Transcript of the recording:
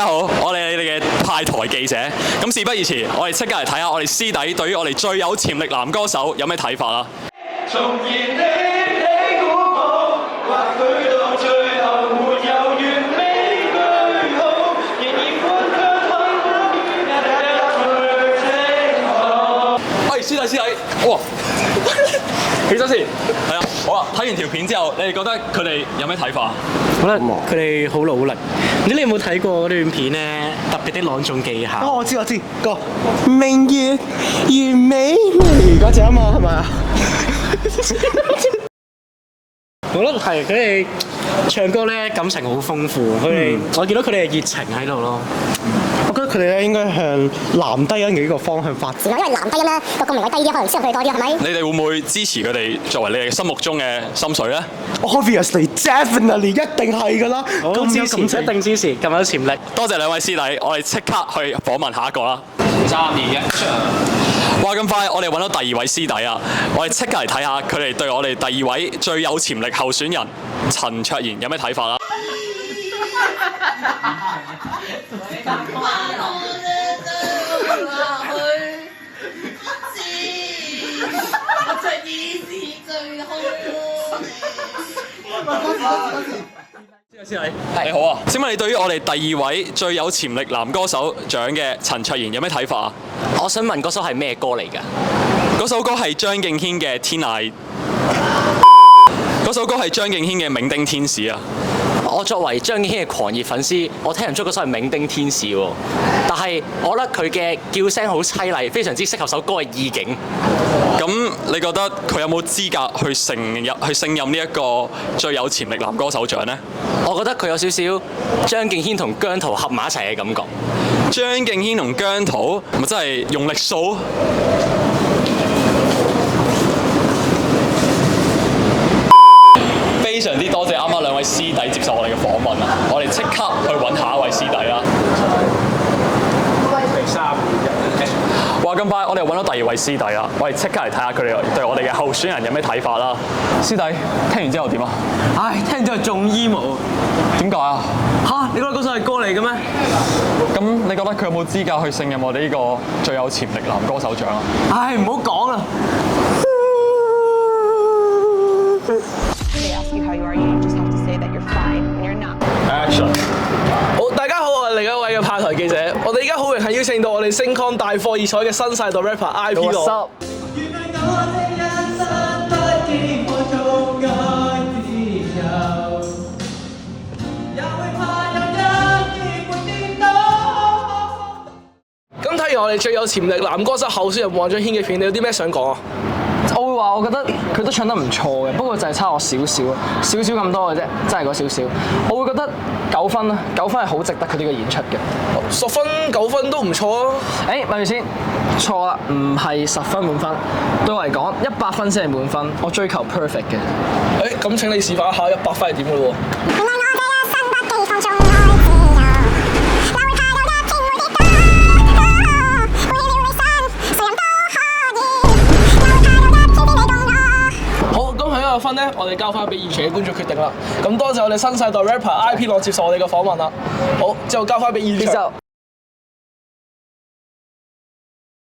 家好，我哋係你哋嘅派台記者。咁事不宜遲，我哋即刻嚟睇下我哋師弟對於我哋最有潛力男歌手有咩睇法啦。重燃你起鼓舞，或許到最後沒有完美句號，仍然歡唱幸福一去清楚。喂，師弟，哇！起身先，係啊，好啊！睇完條片之後，你哋覺得佢哋有咩睇法？我覺得佢哋好努力。唔知你有冇睇過嗰段片咧？特別的朗誦技巧。哦，我知個明月完美嗰隻啊嘛，係咪啊？我覺得係佢哋唱歌咧感情好豐富，我見到佢哋嘅熱情喺度咯。我覺得佢哋咧應該向男低音嘅呢個方向發展。因為男低音咧個共鳴位低啲，可能適合佢哋多啲，係咪？你哋會唔會支持佢哋作為你哋心目中嘅心水咧 Obviously, definitely 一定係㗎啦。咁支持，一定支持，咁有潛力。多謝兩位師弟，我哋即刻去訪問下一個啦。3、2、1，哇！咁快，我哋揾到第二位師弟啊！我哋即刻嚟睇下佢哋對我哋第二位最有潛力候選人陳卓賢有咩睇法啦。師弟，你好啊！請問你對於我哋第二位最有潛力男歌手獎嘅陳卓賢有咩睇法啊？我想問嗰首係咩歌嚟㗎？嗰首歌係張敬軒嘅《天涯》，嗰首歌係張敬軒嘅《冥丁天使》啊！我作為張敬軒嘅狂熱粉絲，我聽唔出嗰首係《冥丁天使》喎。但係我覺得佢嘅叫聲好凄厲，非常之適合首歌嘅意境。咁你覺得佢有冇資格去勝任呢一個最有潛力男歌手獎呢？我覺得佢有少少張敬軒同姜濤合埋一齊嘅感覺。張敬軒同姜濤咪真係用力數？非常之多謝啱啱兩位師弟接受我哋嘅訪問啊！我哋即刻去揾下一位師弟啦。哇！咁快，我哋又揾到第二位師弟啦！我哋即刻嚟睇下佢哋對我哋嘅候選人有咩睇法啦。師弟，聽完之後點啊？唉，聽完之後仲 emo。點解啊？嚇！你覺得嗰首係歌嚟嘅咩？咁你覺得佢有冇資格去勝任我哋呢個最有潛力男歌手獎啊？唉，唔好講啦。Action！ 好，大家好，我係另一位嘅派台記者。我哋而家好榮幸邀請到我哋星康大放異彩嘅新世代 rapper IP 羅。咁睇完我哋最有潛力男歌手候選人黃俊軒嘅片，你有啲咩想講啊？我會話，我覺得佢都唱得唔錯嘅，不過就係差我少少咁多嘅啫，真係嗰少少。我會覺得9分啦，9分係好值得佢呢個演出嘅。10分9分都唔錯啊！咪住先，錯啦，唔係10分滿分。對我嚟講，100分先係滿分。我追求 perfect 嘅。咁請你示範一下100分係點嘅喎？100分咧，我哋交翻俾現場嘅觀眾決定啦。咁多謝我哋新世代 rapper IP 羅接受我哋嘅訪問啦。好，之後交翻俾現場。